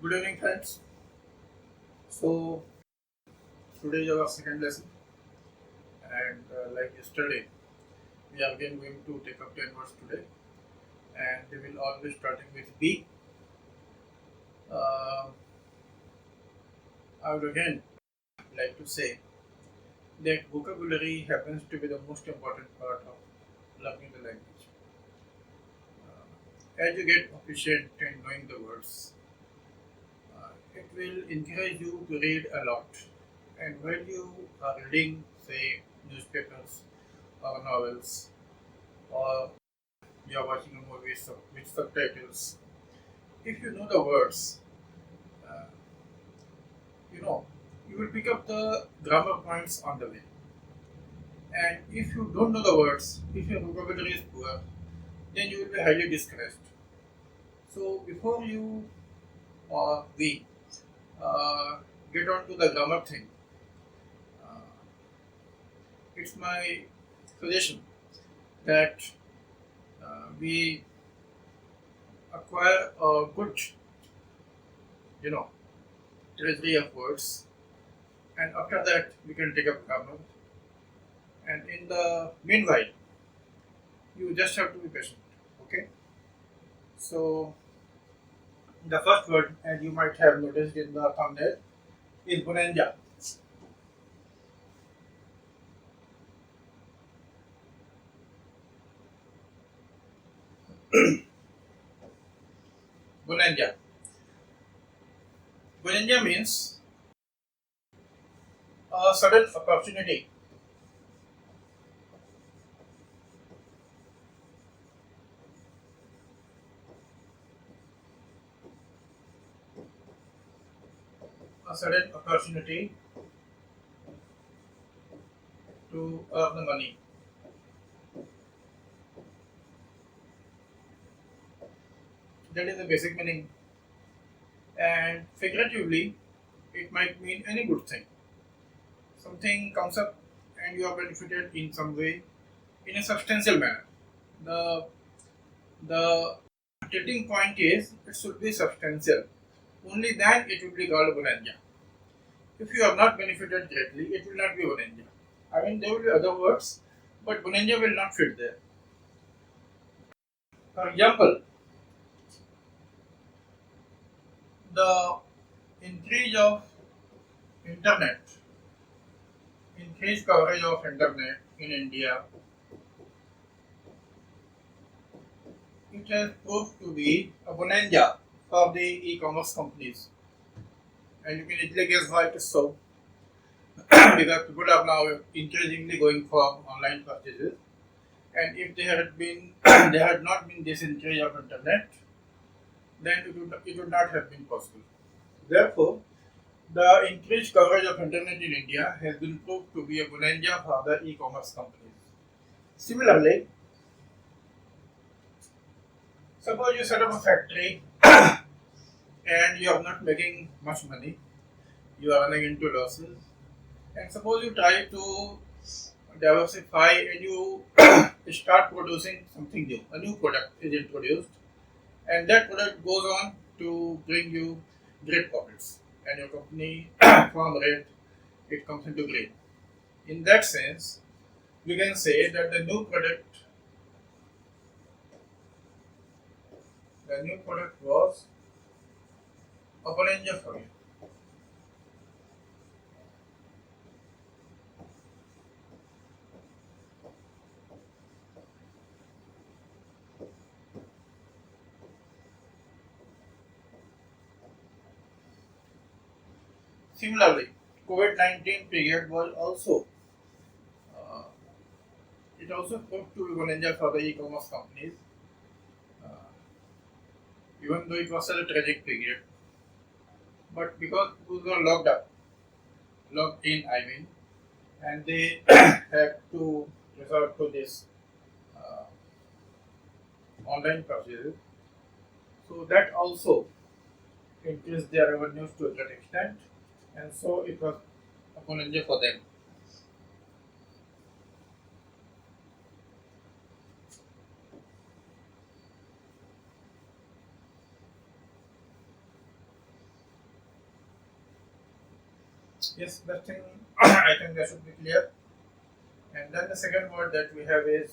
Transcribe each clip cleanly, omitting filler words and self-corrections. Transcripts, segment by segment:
Good evening, friends. So, today is our second lesson, and like yesterday, we are again going to take up 10 words today, and they will all be starting with B. Uh, I would again like to say that vocabulary happens to be the most important part of learning the language. As you get proficient in knowing the words, it will encourage you to read a lot. And when you are reading, say, newspapers or novels, or you are watching a movie with subtitles, if you know the words, uh, you know, you will pick up the grammar points on the way. And if you don't know the words, if your vocabulary is poor, then you will be highly discouraged. So before you or we uh, get on to the grammar thing, uh, it's my suggestion that we acquire a good, you know, treasury of words, and after that we can take up grammar. And in the meanwhile, you just have to be patient. Okay. So the first word, as you might have noticed in the thumbnail, is bonanza. Bonanza. Bonanza means a sudden opportunity. A sudden opportunity to earn the money. That is the basic meaning. And figuratively, it might mean any good thing. Something comes up and you are benefited in some way in a substantial manner. The the tilting point is it should be substantial. Only then it will be called bonanza. If you have not benefited greatly, it will not be bonanza. I mean, there will be other words, but bonanza will not fit there. For example, the increase of internet, increased coverage of internet in India, it has proved to be a bonanza for the e-commerce companies. And you can easily guess why it is so. Because people are now increasingly going for online purchases. And if there had been there had not been this increase of internet, then it would not have been possible. Therefore, the increased coverage of internet in India has been proved to be a bonanza for the e-commerce companies. Similarly, suppose you set up a factory and you are not making much money, you are running into losses, and suppose you try to diversify and you start producing something new, a new product is introduced, and that product goes on to bring you great profits, and your company from red it comes into green. In that sense, we can say that the new product was a bonanza for you. Similarly, COVID-19 period was also uh, it also proved to be bonanza for the e-commerce companies, uh, even though it was a tragic period. But because people were locked in, I mean, and they had to resort to this uh, online purchases, so that also increased their revenues to a great extent, and so it was a bonanza for them. Yes, that thing I think that should be clear. And then the second word that we have is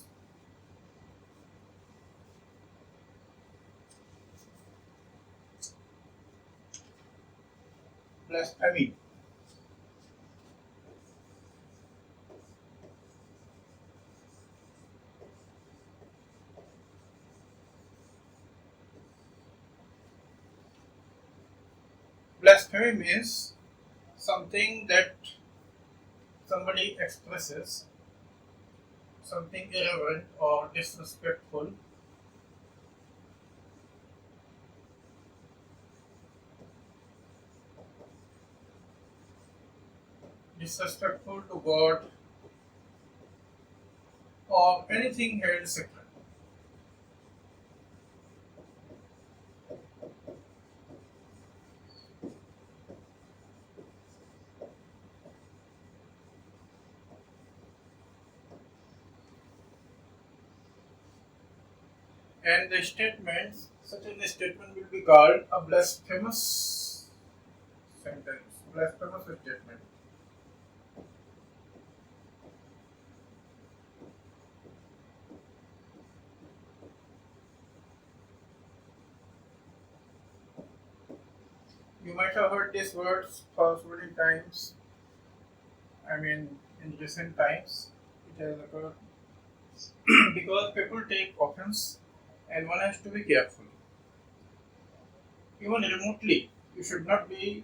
blasphemy. Blasphemy means something that somebody expresses, something irreverent or disrespectful, disrespectful to God or anything held sacred. And the statements, such as the statement will be called a blasphemous sentence, blasphemous statement. You might have heard these words for so many times. I mean, in recent times, it has occurred because people take offense, and one has to be careful. Even remotely, you should not be.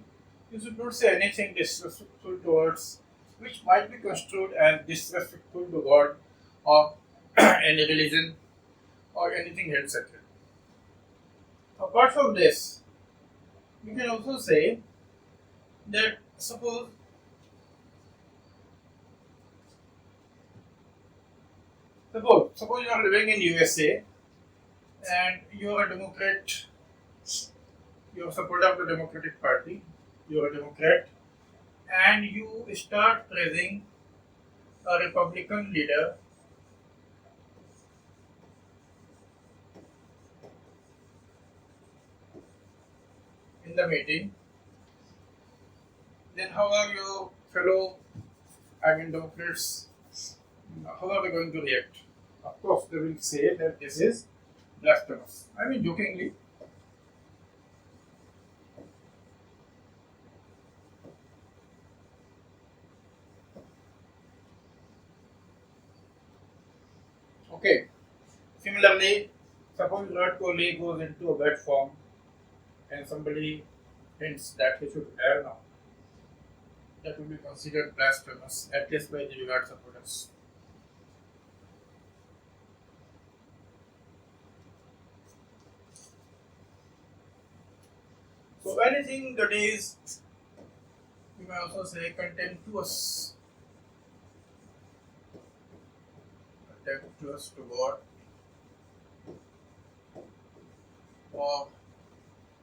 You should not say anything disrespectful towards, which might be construed as disrespectful to God or any religion or anything held sacred. Apart from this, we can also say that suppose you are living in USA and you are a Democrat, you are a supporter of the Democratic Party, you are a Democrat, and you start praising a Republican leader in the meeting, then how are your fellow, I mean Democrats, how are they going to react? Of course, they will say that this is blasphemous. I mean, jokingly. Okay. Similarly, suppose Virat Kohli goes into a bad form and somebody hints that he should retire now. That will be considered blasphemous, at least by the Virat supporters. So anything that is, you may also say, contemptuous to God, or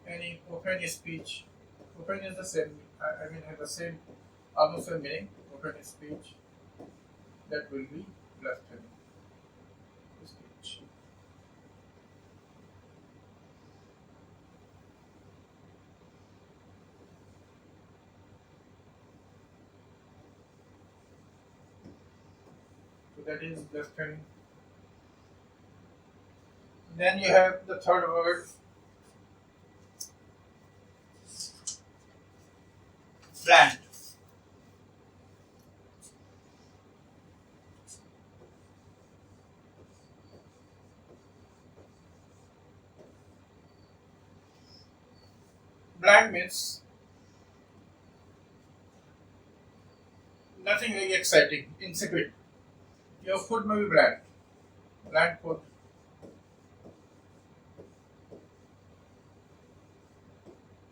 any profane speech. Profane is the same. I mean, has the same, almost same meaning. Profane speech. That will be blasphemy speech. So that is blasphemy. Then you have the third word, bland. Bland means nothing very exciting, insipid. Your food may be bland. Bland food.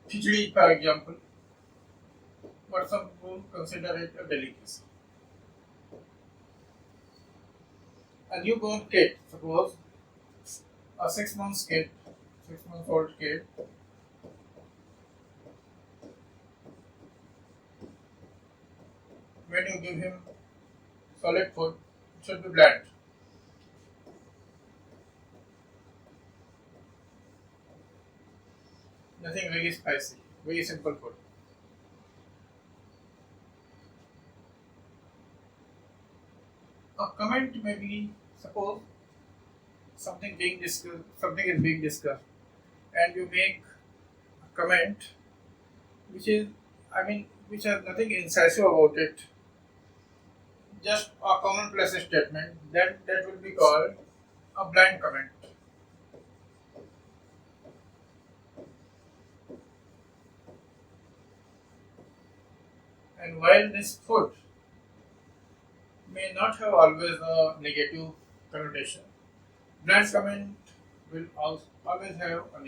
Khichdi, for example, but some people consider it a delicacy. A newborn kid, suppose a 6 months kid, 6 months old kid, when you give him solid food, it should be bland. Nothing very spicy, very simple food. A comment may be, suppose something is being discussed, and you make a comment which is, which has nothing incisive about it, just a commonplace statement, then that will be called a blind comment. And while this food may not have always a negative connotation, blind comment will also always have a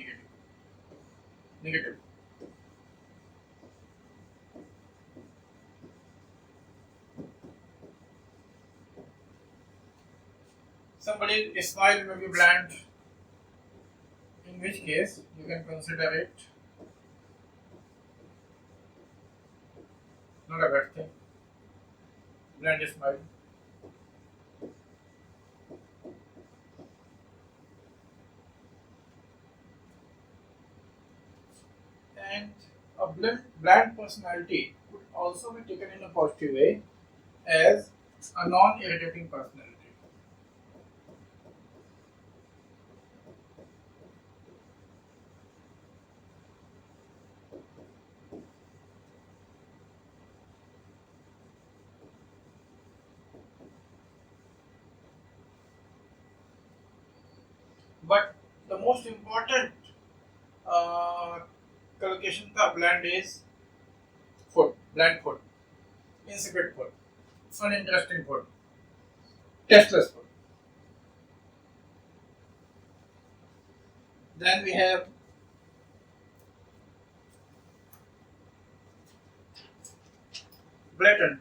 negative. Somebody's smile may be bland, in which case you can consider it not a bad thing. Bland smile. And a bland personality could also be taken in a positive way as a non-irritating personality. But the most important uh, collocation of bland is food, bland food, insipid food, uninteresting food, tasteless food. Then we have blatant.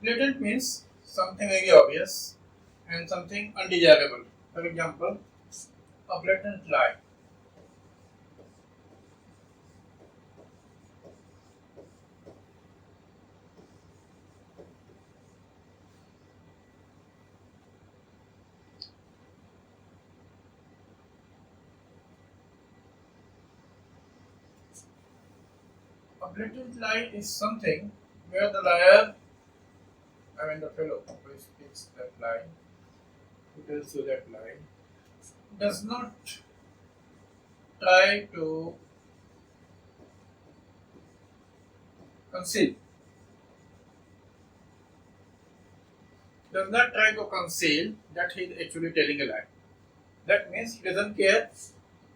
Blatant means something very obvious and something undesirable. For example, a blatant lie. A blatant lie is something where the liar, the fellow who speaks that lie, who tells you that lie, does not try to conceal, that he is actually telling a lie. That means he doesn't care,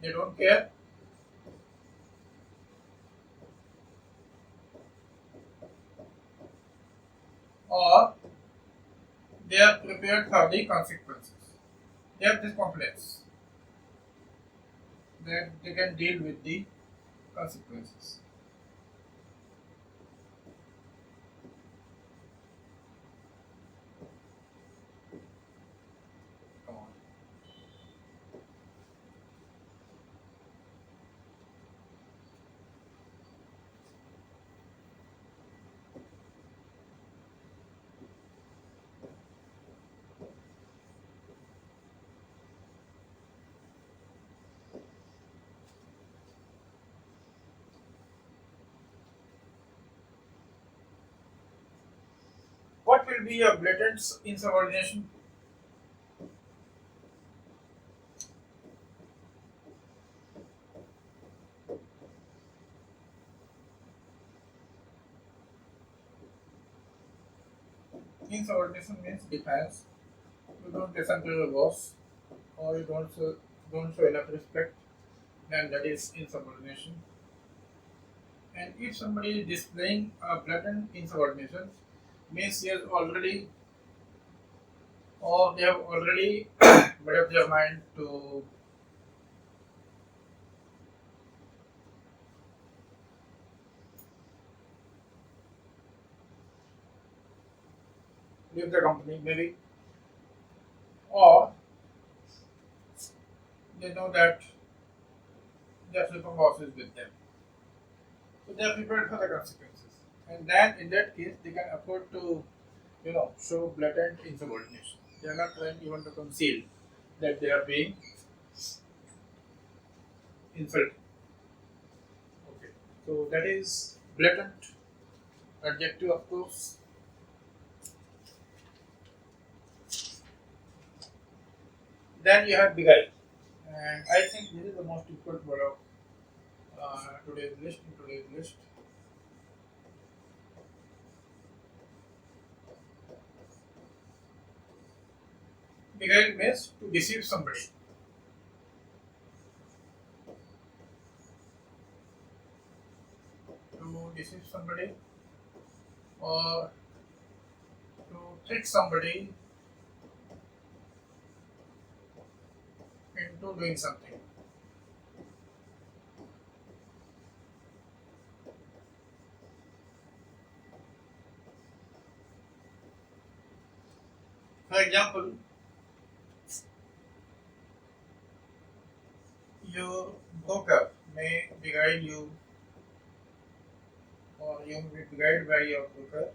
they don't care, or they are prepared for the consequences. They have this confidence that they can deal with the consequences. Come on. What will be a blatant insubordination? Insubordination means defiance. You don't listen to your boss, or you don't show enough respect, then that is insubordination. And if somebody is displaying a blatant insubordination, means he has already, or they have already made up their mind to leave the company, maybe, or they know that their super boss is with them. So they are prepared for the consequences. And then in that case, they can afford to, show blatant insubordination. They are not trying even to conceal that they are being insulting. Okay. So that is blatant adjective, of course. Then you have beguile, and I think this is the most important word of today's list. In today's list, beguile means to deceive somebody, to deceive somebody, or to trick somebody into doing something. For example, your broker may beguile you, or you may be beguiled by your broker,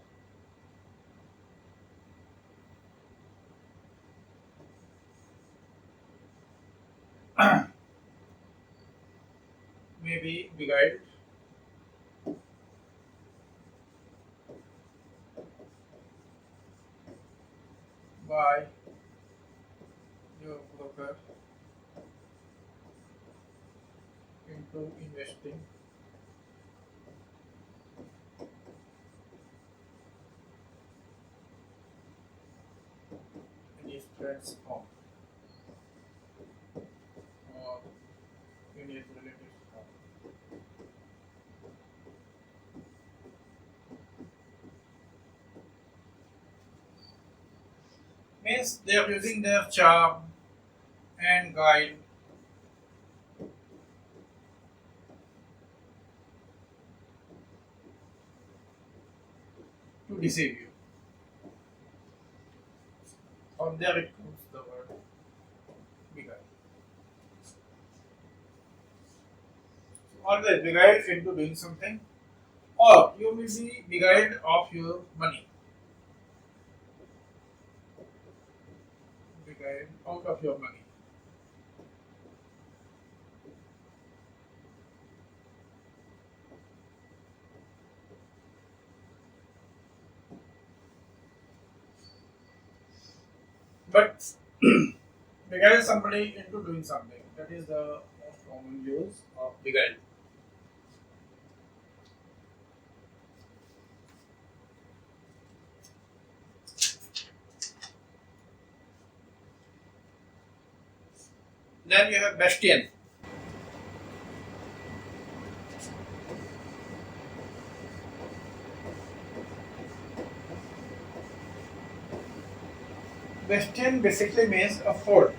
may be beguiled by your broker into investing in his friend's home or in his relative's home. Means they are using their charm and guile to deceive you. From there it comes the word beguile. Always beguiled into doing something, or you will be beguiled of your money, beguiled out of your money. But beguile somebody into doing something. That is the most common use of beguile. Then you have Bastian. Bastian basically means a fort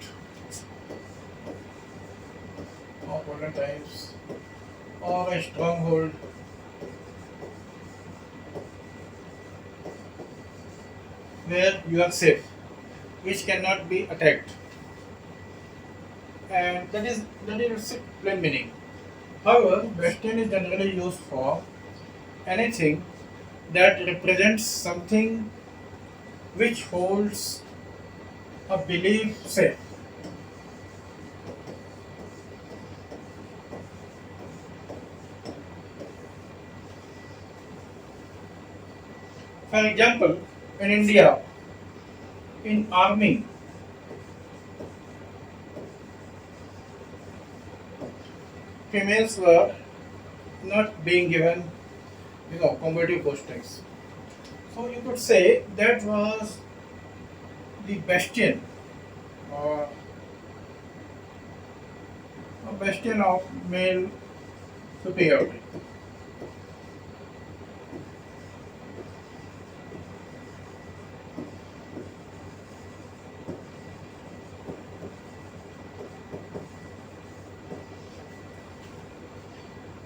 of olden times, or a stronghold where you are safe, which cannot be attacked. And that is plain meaning. However, Bastion is generally used for anything that represents something which holds a belief safe. For example, in India, in army, females were not being given, combative postings. So you could say that was the bastion, or a bastion of male superiority.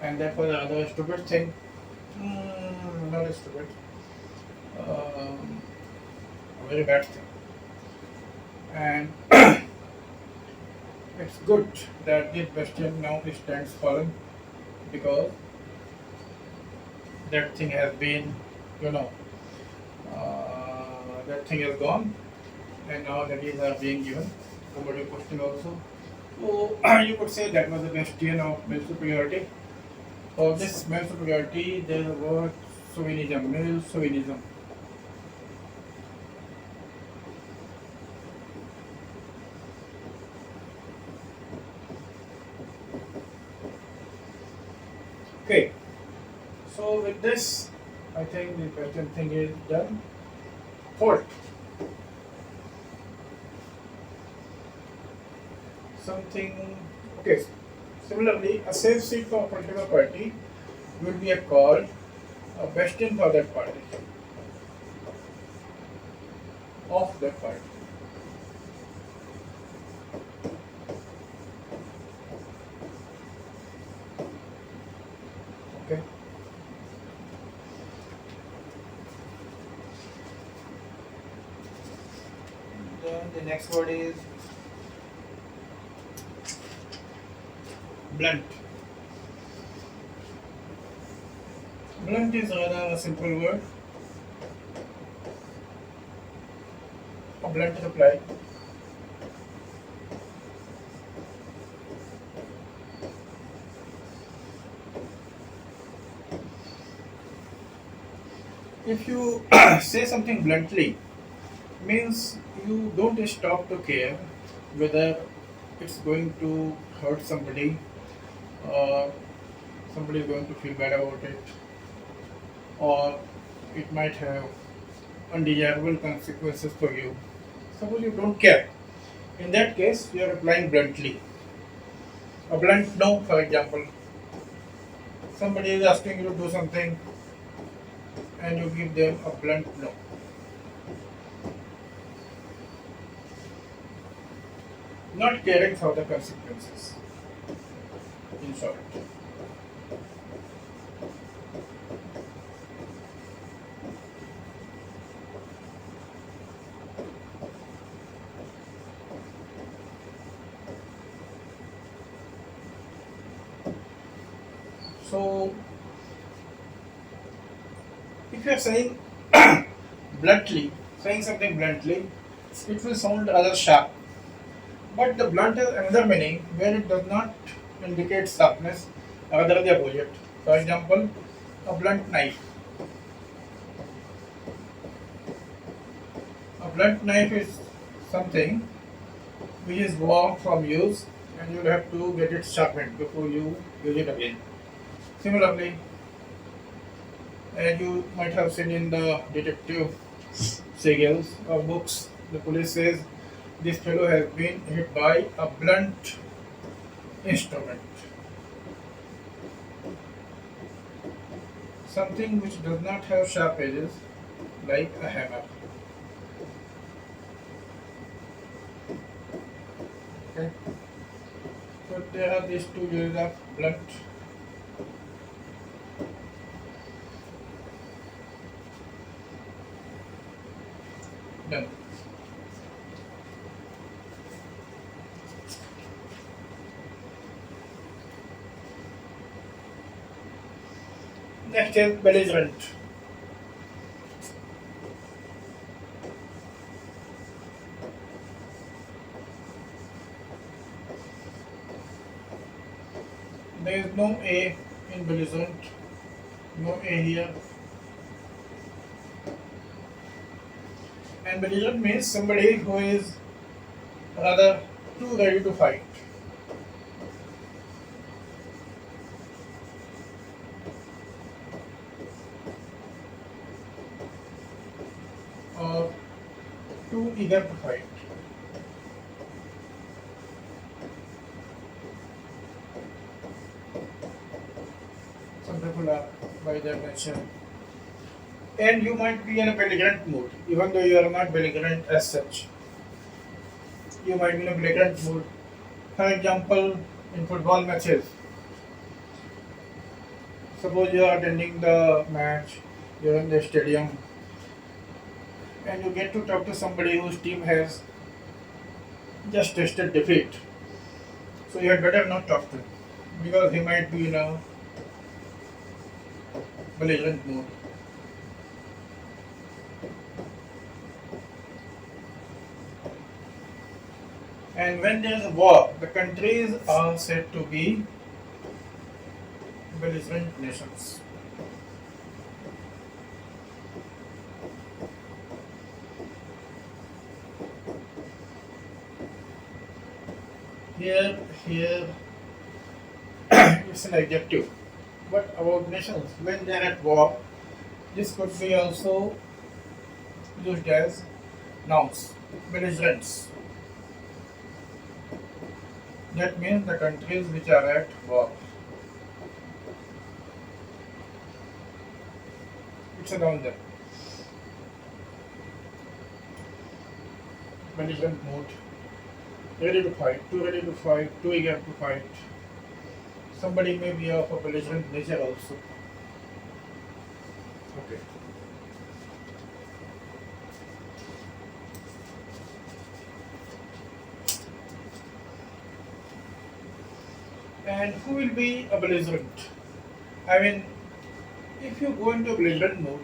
And that was another stupid thing. Not stupid, um, a very bad thing. And it's good that this bastion now stands fallen, because that thing has been, you know, that thing is gone, and now ladies are being given combative posting also. So you could say that was the bastion of male superiority. For this male superiority, there was chauvinism, male chauvinism. Okay, so with this, I think the question thing is done. Fourth, something. Okay, similarly, a safe seat for a political party will be a call, a bastion for that party, of that party. Okay. Then the next word is blunt. Blunt is rather a simple word. A blunt reply. If you say something bluntly, means you don't stop to care whether it's going to hurt somebody or somebody is going to feel bad about it, or it might have undesirable consequences for you. Suppose you don't care. In that case, you are replying bluntly. A blunt no, for example. Somebody is asking you to do something and you give them a blunt no. Not caring for the consequences, in short. So, if you are saying bluntly, saying something bluntly, it will sound rather sharp. But the blunt has another meaning where it does not indicate sharpness, rather the opposite. For example, a blunt knife. A blunt knife is something which is worn from use and you will have to get it sharpened before you use it again. Similarly, as you might have seen in the detective serials or books, the police says this fellow has been hit by a blunt instrument, something which does not have sharp edges like a hammer. Okay, so there are these two uses of blunt. Done. Next is belligerent. There is no A in belligerent, no A here. And belligerent means somebody who is rather too ready to fight. Or too eager to fight. Some people are by their nature. And you might be in a belligerent mood, even though you are not belligerent as such. You might be in a belligerent mood. For example, in football matches, suppose you are attending the match, you are in the stadium, and you get to talk to somebody whose team has just tasted defeat. So you had better not talk to him because he might be in a belligerent mood. And when there is a war, the countries are said to be belligerent nations. Here, it's an adjective. But about nations, when they are at war, this could be also used as nouns. Belligerents. That means the countries which are at war. It's a noun there. Belligerent mood. Ready to fight, too ready to fight, too eager to fight. Somebody may be of a belligerent nature also. Okay. And who will be a belligerent? I mean, if you go into a belligerent mood,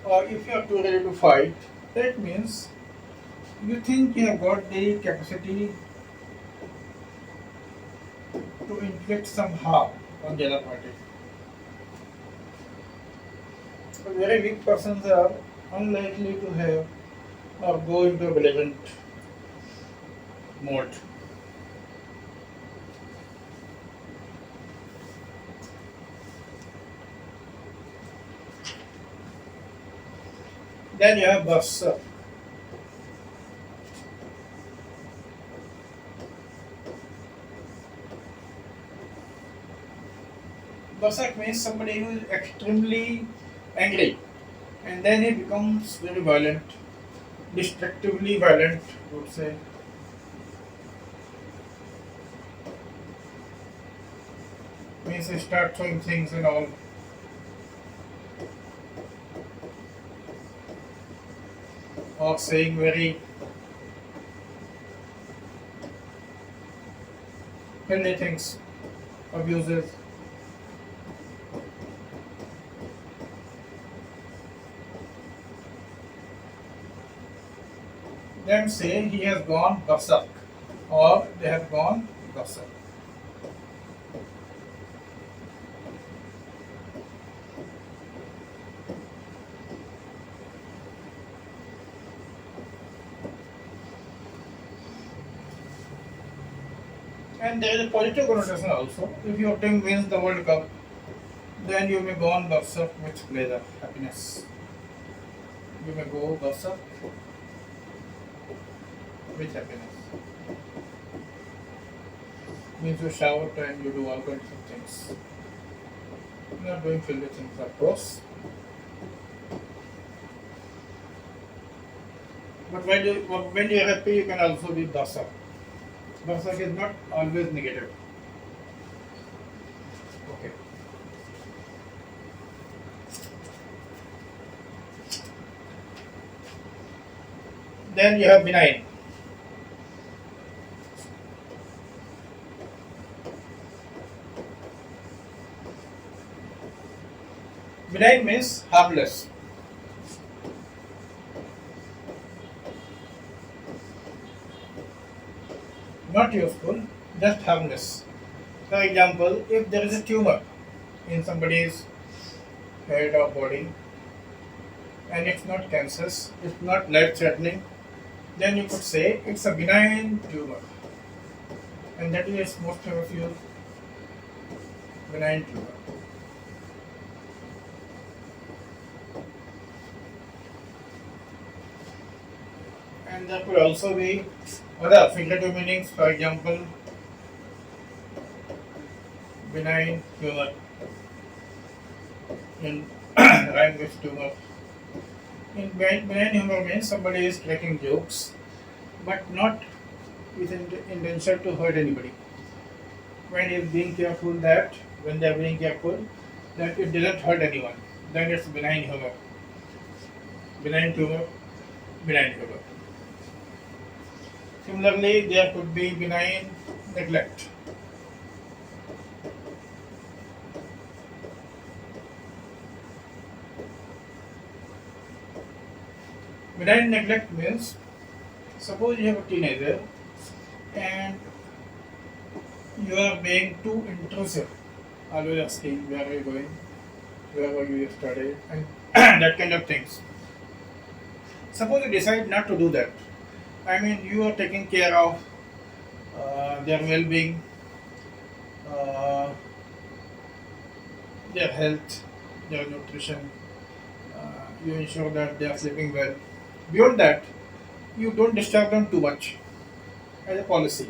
or if you are too ready to fight, that means you think you have got the capacity to inflict some harm on the other party. So very weak persons are unlikely to have or go into a belligerent mode. Then you have berserk. Berserk means somebody who is extremely angry and then he becomes very violent, destructively violent, I would say. Means he starts throwing things and all. Or saying very filthy things, abuses. Then say he has gone berserk or they have gone berserk. And there is a positive connotation also. If your team wins the World Cup, then you may go on berserk with pleasure, happiness. You may go berserk with happiness. Means you shout and you do all kinds of things. You are doing filthy things, of course. But when you are happy, you can also be berserk. Berserk is not always negative. Okay. Then you have benign. Benign means harmless. Not useful, just harmless. For example, if there is a tumor in somebody's head or body and it's not cancerous, it's not life threatening, then you could say it's a benign tumor. And that is its most famous use, benign tumor. And there could also be other figurative meanings, for example, benign humor in rhyme with tumor. In benign humor means somebody is cracking jokes, but not with intention to hurt anybody. When he is being careful that, when they are being careful that it doesn't hurt anyone, then it's benign humor. Benign humor, benign humor. Similarly, there could be benign neglect. Benign neglect means, suppose you have a teenager and you are being too intrusive, always asking where are you going, where were you yesterday, and that kind of things. Suppose you decide not to do that. I mean, you are taking care of their well-being, uh, their health, their nutrition. You ensure that they are sleeping well. Beyond that, you don't disturb them too much as a policy,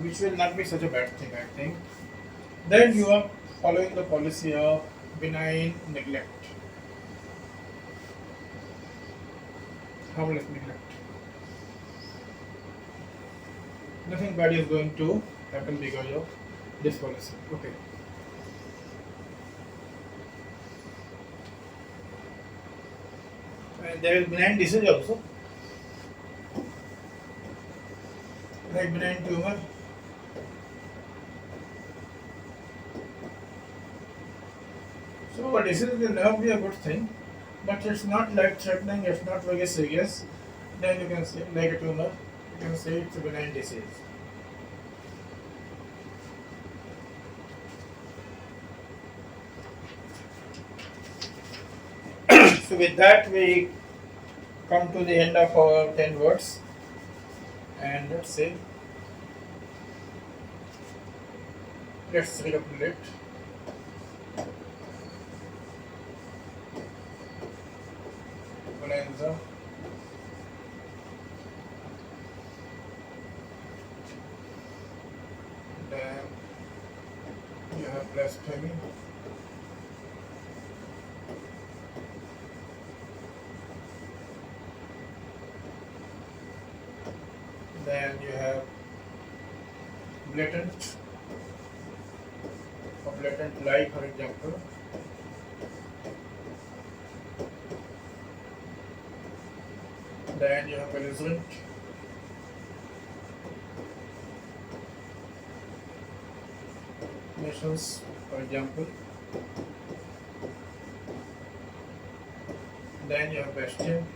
which will not be such a bad thing, I think. Then you are following the policy of benign neglect, harmless neglect. Nothing bad is going to happen because of this policy. Okay. And there is benign disease also, like benign tumor. So a disease will never be a good thing, but it's not life threatening, it's not very serious. Then you can say, like a tumor, you can say it's a benign disease. So with that we come to the end of our 10 words, and let's recapitulate. Bonanza, then you have blasphemy, then you have blatant, a blatant lie, for example. Then you have belligerent, nations, for example. Then you have Bastian,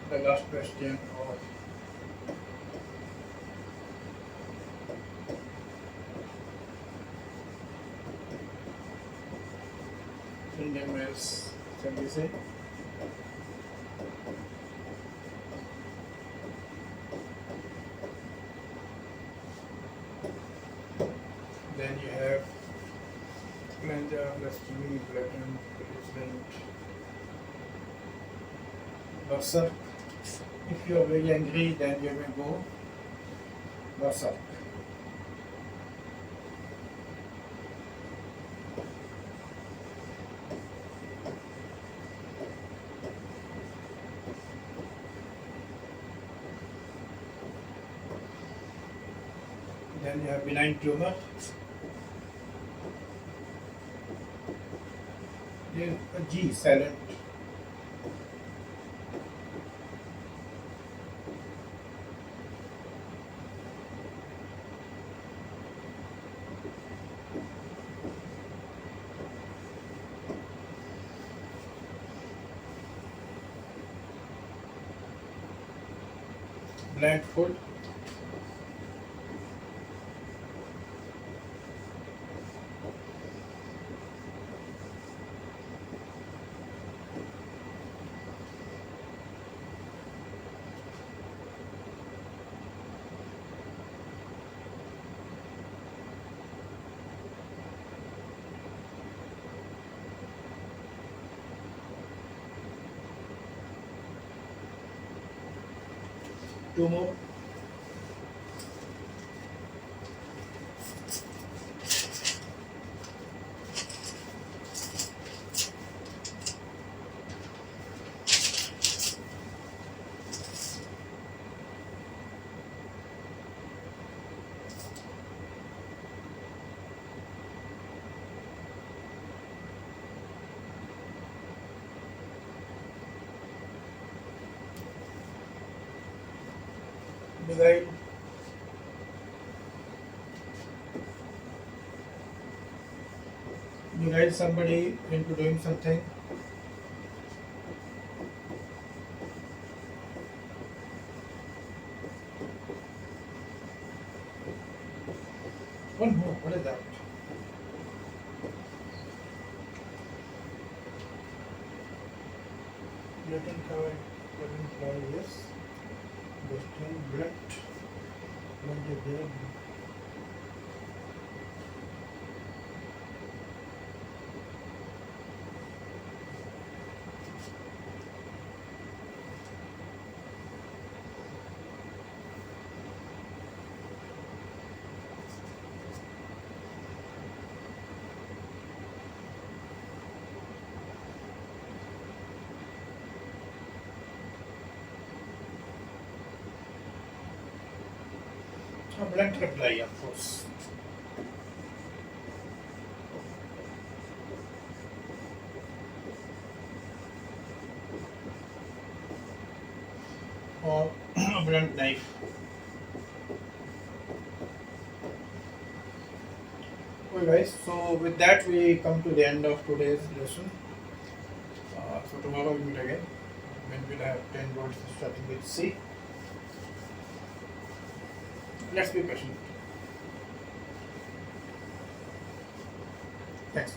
the last Bastian of Indian males, shall we say. Then you have Ganja, blasphemy, blatant, belligerent, berserk. If you are very angry, then you may go berserk. Then you have benign tumor. Then a G, silent. Blindfold. Two more. Divide. You guide somebody into doing something. Oh no, what is that? Blatant cover, blatant cover, yes. Bastian, blunt is there. A blunt reply, of course. Or a blunt knife. Well, guys, so with that, we come to the end of today's lesson. So, tomorrow we'll meet again when we'll have 10 words starting with C. Let's be patient. Thanks.